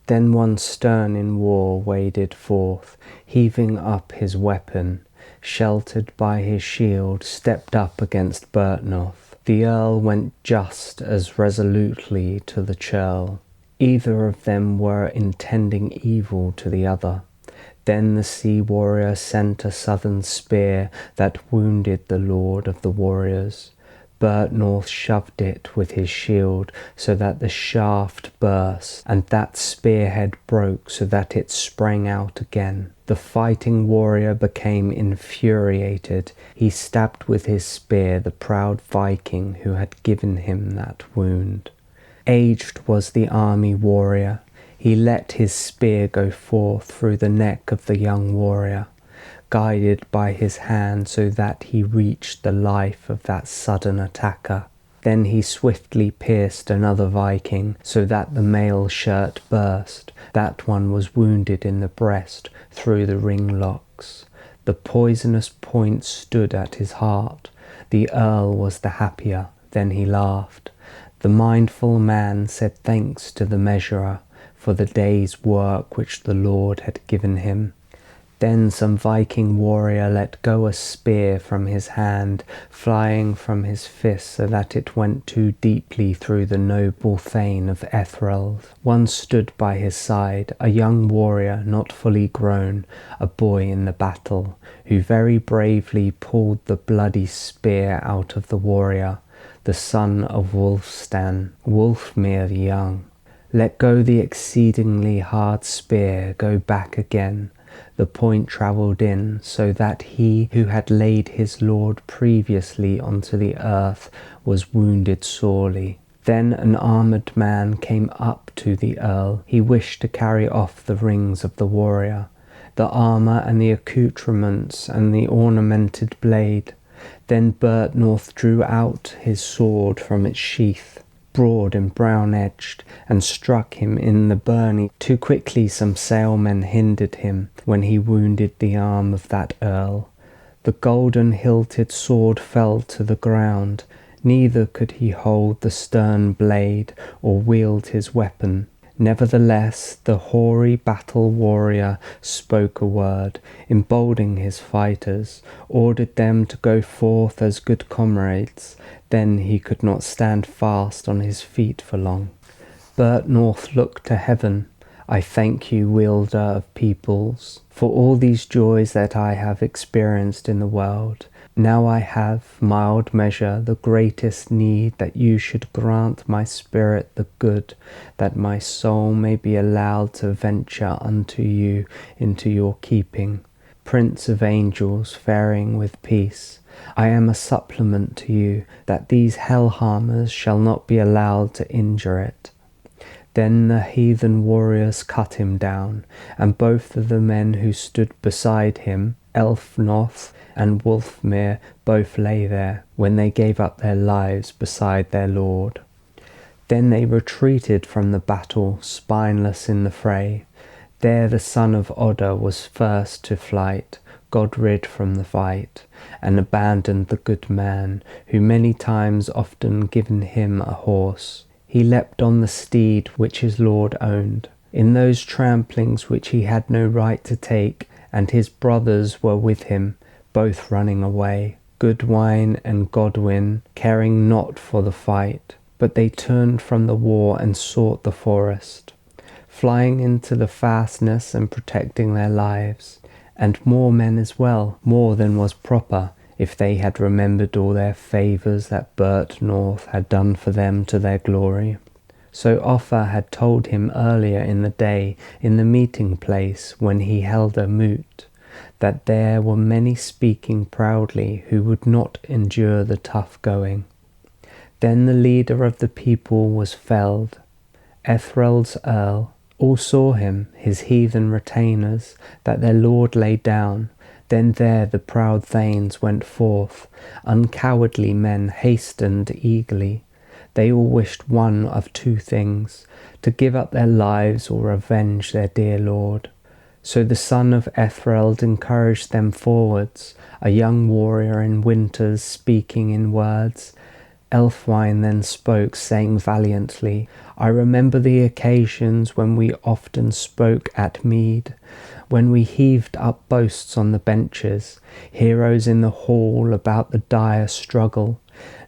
Then one stern in war waded forth, heaving up his weapon, sheltered by his shield, stepped up against Byrhtnoth. The earl went just as resolutely to the churl. Either of them were intending evil to the other. Then the sea warrior sent a southern spear that wounded the lord of the warriors. Byrhtnoth shoved it with his shield so that the shaft burst, and that spearhead broke so that it sprang out again. The fighting warrior became infuriated. He stabbed with his spear the proud Viking who had given him that wound. Aged was the army warrior. He let his spear go forth through the neck of the young warrior, guided by his hand so that he reached the life of that sudden attacker. Then he swiftly pierced another Viking so that the mail shirt burst. That one was wounded in the breast through the ring locks. The poisonous point stood at his heart. The earl was the happier. Then he laughed. The mindful man said thanks to the measurer for the day's work which the Lord had given him. Then some Viking warrior let go a spear from his hand, flying from his fist so that it went too deeply through the noble thane of Ethelred. One stood by his side, a young warrior not fully grown, a boy in the battle, who very bravely pulled the bloody spear out of the warrior, the son of Wulfstan, Wulfmere the young. Let go the exceedingly hard spear, go back again. The point travelled in, so that he who had laid his lord previously onto the earth was wounded sorely. Then an armoured man came up to the earl. He wished to carry off the rings of the warrior, the armour and the accoutrements and the ornamented blade. Then Byrhtnoth drew out his sword from its sheath, broad and brown-edged, and struck him in the byrnie. Too quickly some sailmen hindered him when he wounded the arm of that earl. The golden-hilted sword fell to the ground. Neither could he hold the stern blade or wield his weapon. Nevertheless, the hoary battle warrior spoke a word, emboldening his fighters, ordered them to go forth as good comrades. Then he could not stand fast on his feet for long. Byrhtnoth looked to heaven. I thank you, wielder of peoples, for all these joys that I have experienced in the world. Now I have, mild measure, the greatest need that you should grant my spirit the good, that my soul may be allowed to venture unto you into your keeping. Prince of angels, faring with peace, I am a supplement to you, that these hell-harmers shall not be allowed to injure it. Then the heathen warriors cut him down, and both of the men who stood beside him, Byrhtnoth and Wulfmere, both lay there, when they gave up their lives beside their lord. Then they retreated from the battle, spineless in the fray. There the son of Odda was first to flight, God rid from the fight, and abandoned the good man, who many times often given him a horse. He leapt on the steed which his lord owned, in those tramplings which he had no right to take, and his brothers were with him, both running away, Goodwine and Godwin, caring not for the fight, but they turned from the war and sought the forest, flying into the fastness and protecting their lives, and more men as well, more than was proper, if they had remembered all their favours that Byrhtnoth had done for them to their glory. So Offa had told him earlier in the day, in the meeting place when he held a moot, that there were many speaking proudly who would not endure the tough going. Then the leader of the people was felled, Ethelred's earl. All saw him, his heathen retainers, that their lord lay down. Then there the proud thanes went forth, uncowardly men hastened eagerly. They all wished one of two things, to give up their lives or avenge their dear lord. So the son of Ethelred encouraged them forwards, a young warrior in winters speaking in words. Elfwine then spoke, saying valiantly, I remember the occasions when we often spoke at mead, when we heaved up boasts on the benches, heroes in the hall about the dire struggle.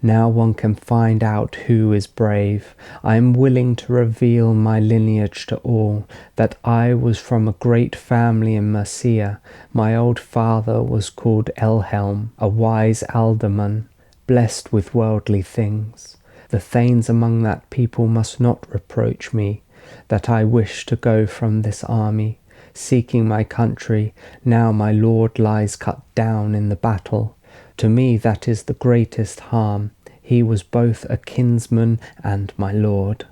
Now one can find out who is brave. I am willing to reveal my lineage to all, that I was from a great family in Mercia. My old father was called Elhelm, a wise alderman, blessed with worldly things. The thanes among that people must not reproach me, that I wish to go from this army, seeking my country. Now my lord lies cut down in the battle. To me that is the greatest harm. He was both a kinsman and my lord.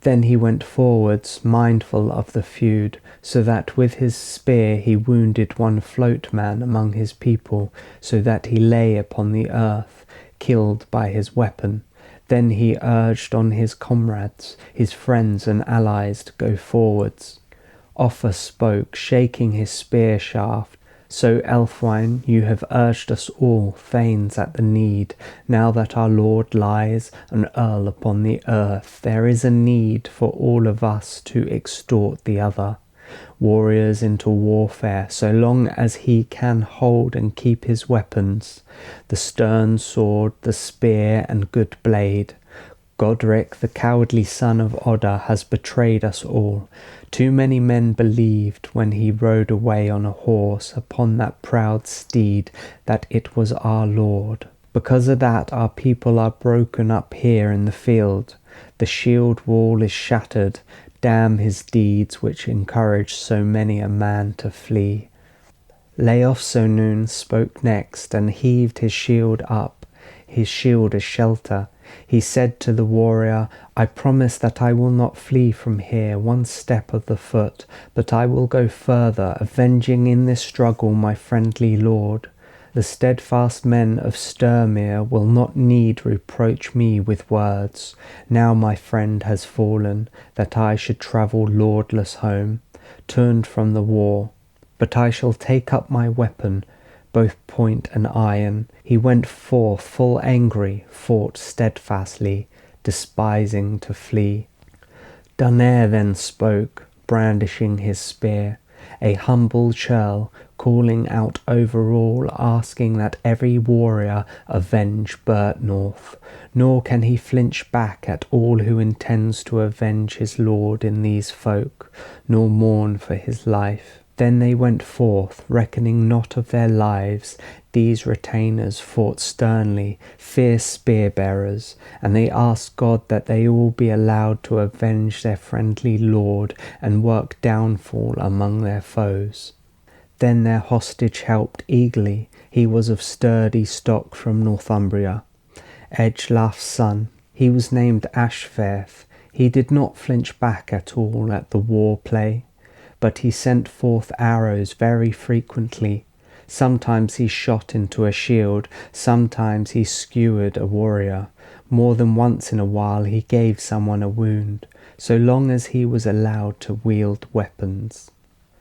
Then he went forwards, mindful of the feud, so that with his spear he wounded one floatman among his people, so that he lay upon the earth, killed by his weapon. Then he urged on his comrades, his friends and allies, to go forwards. Offa spoke, shaking his spear shaft. So, Elfwine, you have urged us all, thanes at the need. Now that our lord lies, an earl upon the earth, there is a need for all of us to extort the other. Warriors into warfare, so long as he can hold and keep his weapons, the stern sword, the spear and good blade. Godric, the cowardly son of Odda, has betrayed us all. Too many men believed, when he rode away on a horse upon that proud steed, that it was our lord. Because of that our people are broken up here in the field. The shield wall is shattered. Damn his deeds which encouraged so many a man to flee. Laothsonoon spoke next, and heaved his shield up, his shield as shelter. He said to the warrior, I promise that I will not flee from here one step of the foot, but I will go further, avenging in this struggle my friendly lord. The steadfast men of Sturmir will not need reproach me with words. Now my friend has fallen, that I should travel lordless home, turned from the war. But I shall take up my weapon, both point and iron. He went forth full angry, fought steadfastly, despising to flee. Dun'air then spoke, brandishing his spear, a humble churl, calling out over all, asking that every warrior avenge Byrhtnoth. Nor can he flinch back at all who intends to avenge his lord in these folk, nor mourn for his life. Then they went forth, reckoning not of their lives. These retainers fought sternly, fierce spear-bearers, and they asked God that they all be allowed to avenge their friendly lord and work downfall among their foes. Then their hostage helped eagerly. He was of sturdy stock from Northumbria, Ecglaf's son. He was named Ashfairth. He did not flinch back at all at the war play, but he sent forth arrows very frequently. Sometimes he shot into a shield, sometimes he skewered a warrior. More than once in a while he gave someone a wound, so long as he was allowed to wield weapons.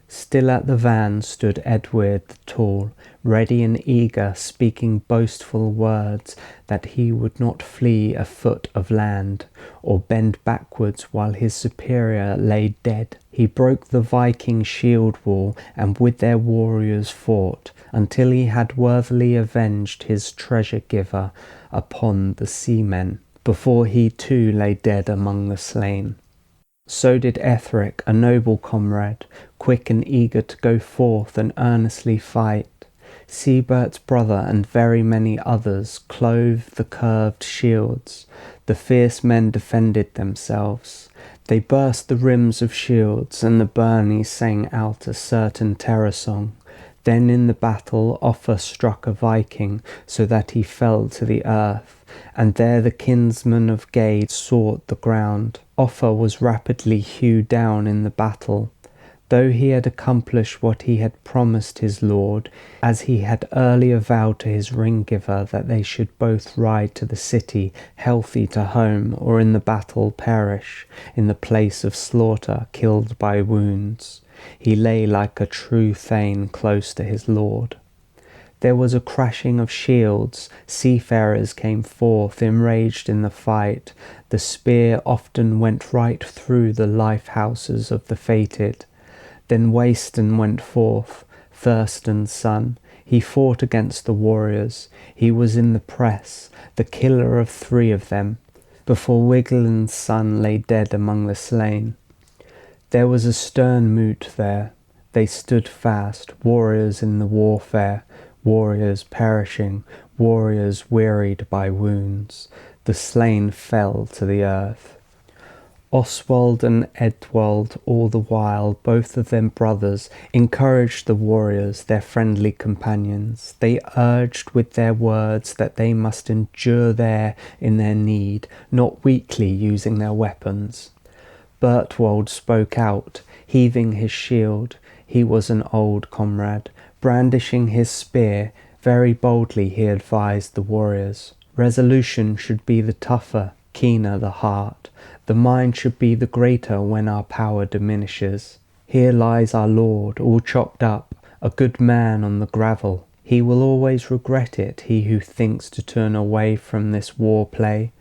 Still at the van stood Edward the Tall, ready and eager, speaking boastful words, that he would not flee a foot of land, or bend backwards while his superior lay dead. He broke the Viking shield wall, and with their warriors fought, until he had worthily avenged his treasure-giver upon the seamen, before he too lay dead among the slain. So did Ethric, a noble comrade, quick and eager to go forth and earnestly fight. Seabert's brother and very many others clove the curved shields. The fierce men defended themselves. They burst the rims of shields, and the Byrni sang out a certain terror song. Then in the battle Offa struck a Viking, so that he fell to the earth, and there the kinsman of Gade sought the ground. Offa was rapidly hewed down in the battle. Though he had accomplished what he had promised his lord, as he had earlier vowed to his ring-giver that they should both ride to the city, healthy to home, or in the battle perish, in the place of slaughter, killed by wounds. He lay like a true thane close to his lord. There was a crashing of shields, seafarers came forth, enraged in the fight. The spear often went right through the life-houses of the fated. Then Wayston went forth, Thurston's son. He fought against the warriors. He was in the press, the killer of 3 of them, before Wiglin's son lay dead among the slain. There was a stern moot there. They stood fast, warriors in the warfare, warriors perishing, warriors wearied by wounds. The slain fell to the earth. Oswald and Edwald, all the while, both of them brothers, encouraged the warriors, their friendly companions. They urged with their words that they must endure there in their need, not weakly using their weapons. Byrhtnoth spoke out, heaving his shield. He was an old comrade. Brandishing his spear, very boldly he advised the warriors. Resolution should be the tougher, keener the heart. The mind should be the greater when our power diminishes. Here lies our Lord, all chopped up, a good man on the gravel. He will always regret it, he who thinks to turn away from this war play.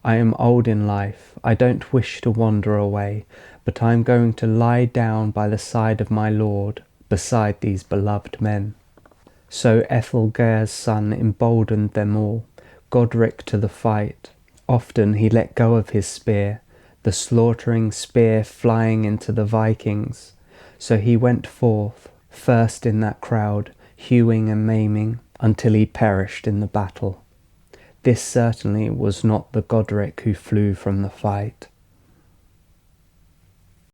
I am old in life, I don't wish to wander away, but I am going to lie down by the side of my Lord, beside these beloved men. So Ethelgair's son emboldened them all, Godric to the fight. Often he let go of his spear, the slaughtering spear flying into the Vikings. So he went forth, first in that crowd, hewing and maiming, until he perished in the battle. This certainly was not the Godric who flew from the fight.